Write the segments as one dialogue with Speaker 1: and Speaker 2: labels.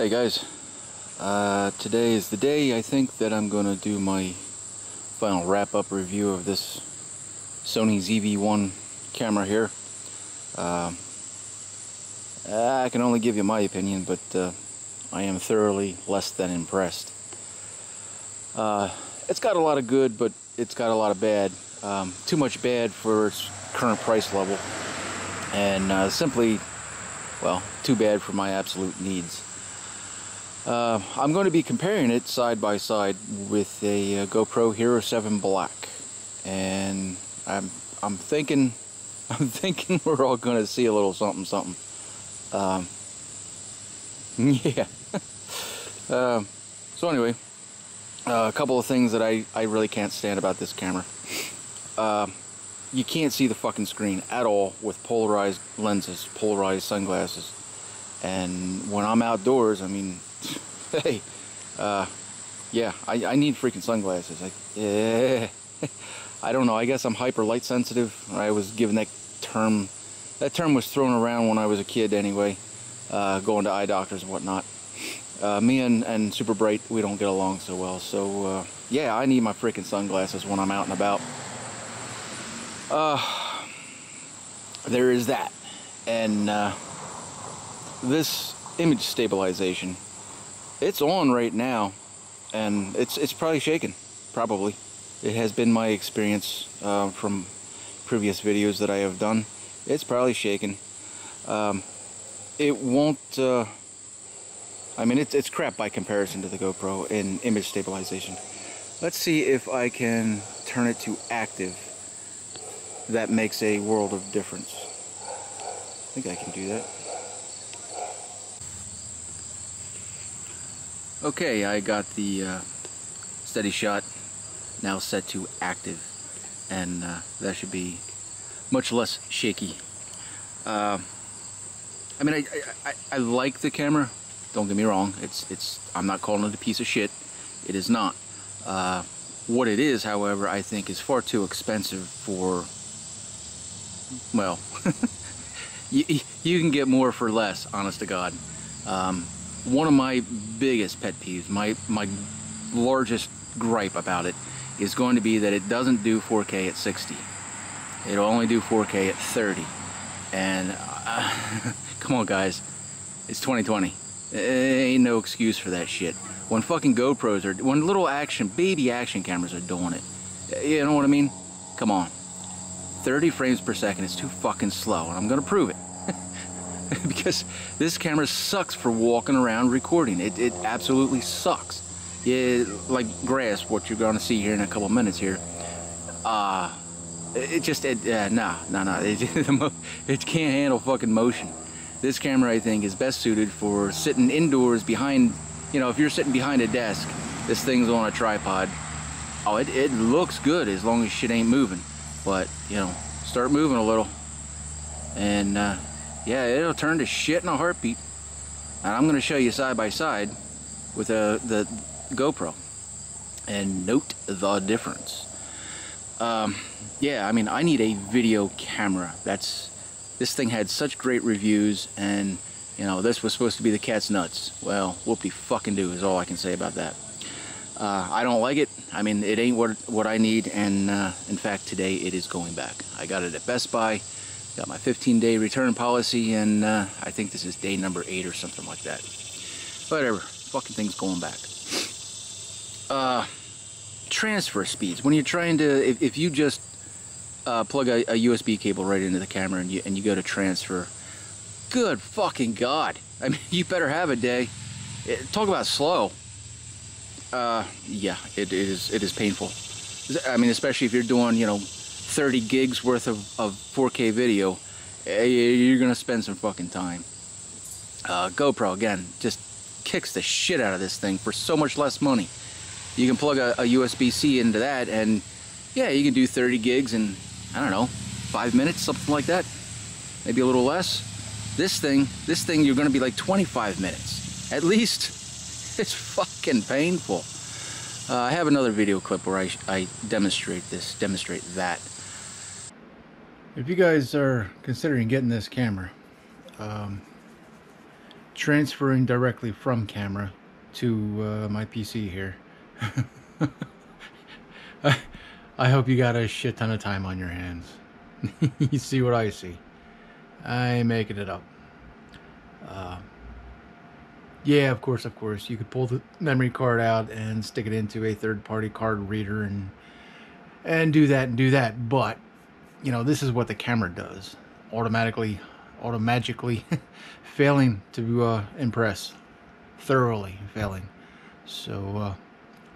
Speaker 1: Hey guys, today is the day I think that I'm going to do my final wrap-up review of this Sony ZV-1 camera here. I can only give you my opinion, but I am thoroughly less than impressed. It's got a lot of good, but it's got a lot of bad. Too much bad for its current price level, and simply, well, too bad for my absolute needs. I'm going to be comparing it side by side with a GoPro Hero 7 Black, and I'm thinking we're all going to see a little something. Yeah. So anyway, a couple of things that I really can't stand about this camera. You can't see the fucking screen at all with polarized lenses, polarized sunglasses, and when I'm outdoors, I mean, hey, yeah, I need freaking sunglasses. I don't know, I guess I'm hyper light sensitive. I was given that term was thrown around when I was a kid anyway, going to eye doctors and whatnot. Me and Super Bright, we don't get along so well, so yeah, I need my freaking sunglasses when I'm out and about. There is that, and this image stabilization, it's on right now, and it's probably shaking. Probably, it has been my experience from previous videos that I have done. It's probably shaking. It won't. I mean, it's crap by comparison to the GoPro in image stabilization. Let's see if I can turn it to active. That makes a world of difference. I think I can do that. Okay, I got the steady shot now set to active, and that should be much less shaky. I mean, I like the camera. Don't get me wrong. I'm not calling it a piece of shit. It is not. What it is, however, I think is far too expensive for. Well, you can get more for less, honest to God. One of my biggest pet peeves, my largest gripe about it, is going to be that it doesn't do 4K at 60. It'll only do 4K at 30. And come on, guys, it's 2020. Ain't no excuse for that shit. When fucking GoPros are, when little baby action cameras are doing it, you know what I mean? Come on. 30 frames per second is too fucking slow, and I'm gonna prove it. Because this camera sucks for walking around recording. It absolutely sucks. Yeah, like grass, what you're gonna see here in a couple minutes here. Nah. It can't handle fucking motion. This camera, I think, is best suited for sitting indoors behind, you know, if you're sitting behind a desk, this thing's on a tripod. Oh, it looks good as long as shit ain't moving. But, you know, start moving a little, and yeah, it'll turn to shit in a heartbeat. And I'm going to show you side by side with the GoPro, and note the difference. Yeah, I mean, I need a video camera. This thing had such great reviews, and you know, this was supposed to be the cat's nuts. Well, whoopie fucking do is all I can say about that. I don't like it. I mean, it ain't what I need, and in fact, today it is going back. I got it at Best Buy, got my 15-day return policy, and I think this is day number 8 or something like that. Whatever, fucking thing's going back. Transfer speeds. When you're trying to, if you just plug a USB cable right into the camera and you go to transfer, good fucking God. I mean, you better have a day. Talk about slow. Yeah, it is painful. I mean, especially if you're doing, you know, 30 gigs worth of 4K video, you're gonna spend some fucking time. GoPro, again, just kicks the shit out of this thing for so much less money. You can plug a USB-C into that, and yeah, you can do 30 gigs in, I don't know, 5 minutes, something like that, maybe a little less. This thing, you're gonna be like 25 minutes at least. It's fucking painful. I have another video clip where I demonstrate that. If you guys are considering getting this camera, transferring directly from camera to my PC here. I hope you got a shit ton of time on your hands. You see what I see. I ain't making it up. Yeah, of course, you could pull the memory card out and stick it into a third-party card reader and do that, but you know, this is what the camera does. Automatically failing to impress. Thoroughly failing. So,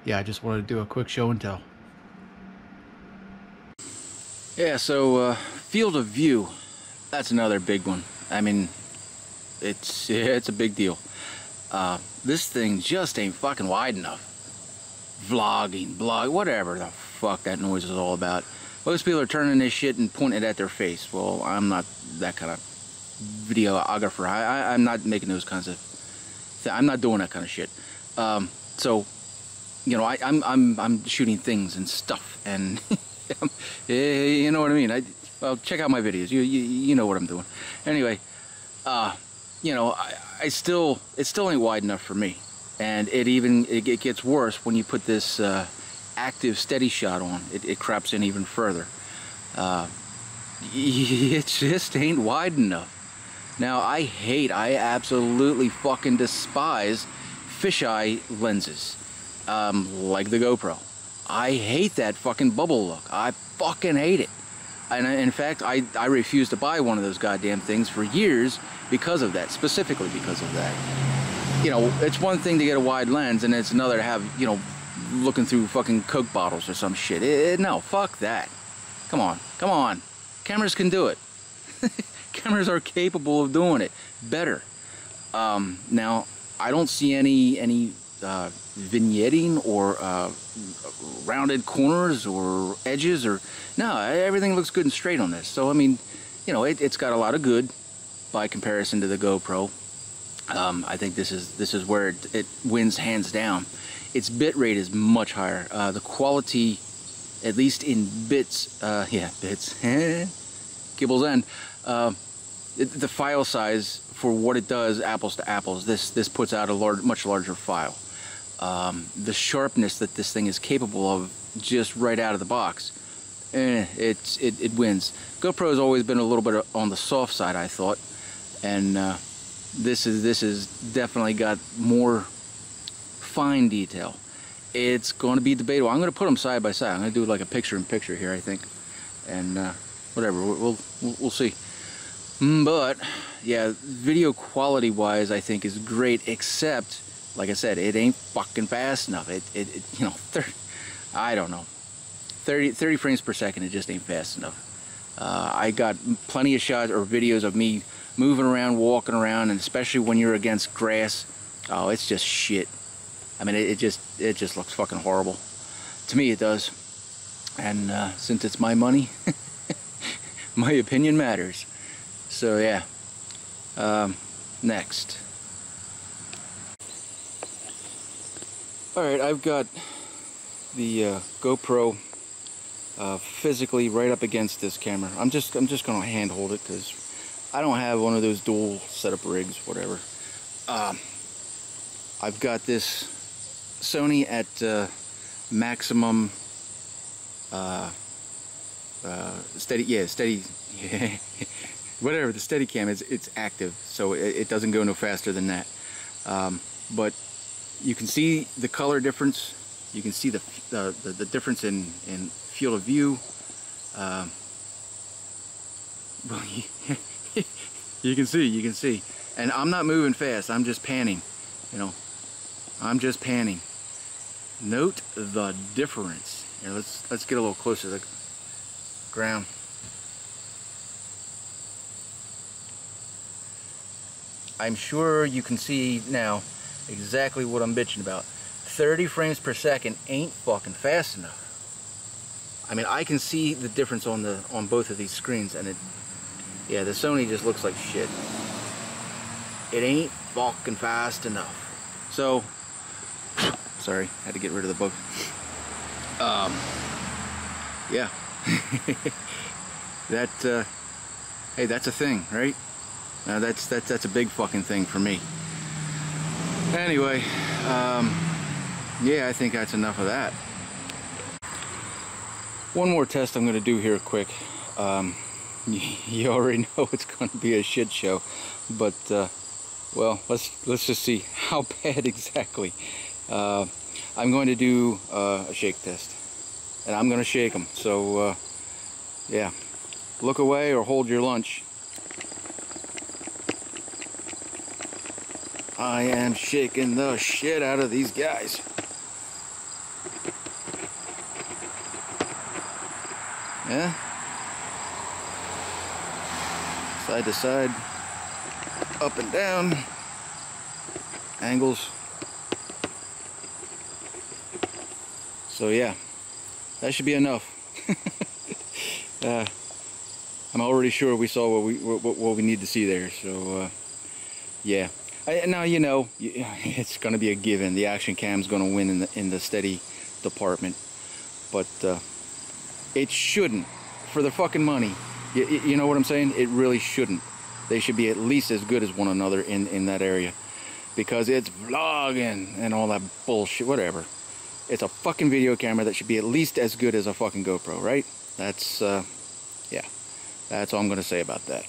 Speaker 1: yeah, I just wanted to do a quick show and tell. Yeah, so field of view, that's another big one. I mean, it's a big deal. This thing just ain't fucking wide enough. Vlogging, whatever the fuck that noise is all about. Most people are turning this shit and pointing it at their face. Well, I'm not that kind of videographer. I'm not making those kinds of. I'm not doing that kind of shit. So, you know, I'm shooting things and stuff, and you know what I mean. Well, check out my videos. You know what I'm doing. Anyway, you know, it still ain't wide enough for me, and it gets worse when you put this active steady shot on. It craps in even further. It just ain't wide enough. Now, I absolutely fucking despise fisheye lenses, like the GoPro. I hate that fucking bubble look. I fucking hate it. And in fact, I refused to buy one of those goddamn things for years because of that, specifically because of that. You know, it's one thing to get a wide lens, and it's another to have, you know, looking through fucking Coke bottles or some shit. No, fuck that. Come on. Cameras can do it. Cameras are capable of doing it better. Now, I don't see any vignetting or rounded corners or edges, or no, everything looks good and straight on this. So I mean, you know, it's got a lot of good by comparison to the GoPro. I think this is where it wins hands down. Its bit rate is much higher. The quality, at least in bits, bits, Gibble's end. The file size for what it does, apples to apples, this puts out a much larger file. The sharpness that this thing is capable of just right out of the box, it wins. GoPro's always been a little bit on the soft side, I thought, and this is definitely got more fine detail. It's going to be debatable. I'm going to put them side by side. I'm going to do like a picture-in-picture here, I think, and whatever. We'll see. But yeah, video quality wise, I think is great, except, like I said, it ain't fucking fast enough. It you know, I don't know, 30 frames per second, it just ain't fast enough. I got plenty of shots or videos of me moving around, walking around, and especially when you're against grass, oh, it's just shit. I mean, it just looks fucking horrible. To me, it does. And since it's my money, my opinion matters. So yeah, next. Alright, I've got the GoPro physically right up against this camera. I'm just gonna hand hold it because I don't have one of those dual setup rigs, whatever. I've got this Sony at maximum steady whatever, the Steadicam it's active, so it doesn't go no faster than that. But you can see the color difference. You can see the difference in field of view. Well, you can see, and I'm not moving fast. I'm just panning. You know, I'm just panning. Note the difference. Here, let's get a little closer to the ground. I'm sure you can see now exactly what I'm bitching about. 30 frames per second ain't fucking fast enough. I mean, I can see the difference on both of these screens, and yeah, the Sony just looks like shit. It ain't fucking fast enough. So, sorry, had to get rid of the bug. Yeah. Hey, that's a thing, right? That's a big fucking thing for me. Anyway, yeah, I think that's enough of that. One more test I'm going to do here quick. You already know it's going to be a shit show, but well, let's just see how bad exactly. I'm going to do a shake test, and I'm going to shake them. So yeah, look away or hold your lunch. I am shaking the shit out of these guys. Yeah. Side to side, up and down, angles. So yeah, that should be enough. I'm already sure we saw what we need to see there. So yeah. Now you know it's going to be a given. The action cam's going to win in the steady department, but it shouldn't. For the fucking money, you know what I'm saying? It really shouldn't. They should be at least as good as one another in that area, because it's vlogging and all that bullshit. Whatever. It's a fucking video camera that should be at least as good as a fucking GoPro, right? That's yeah. That's all I'm going to say about that.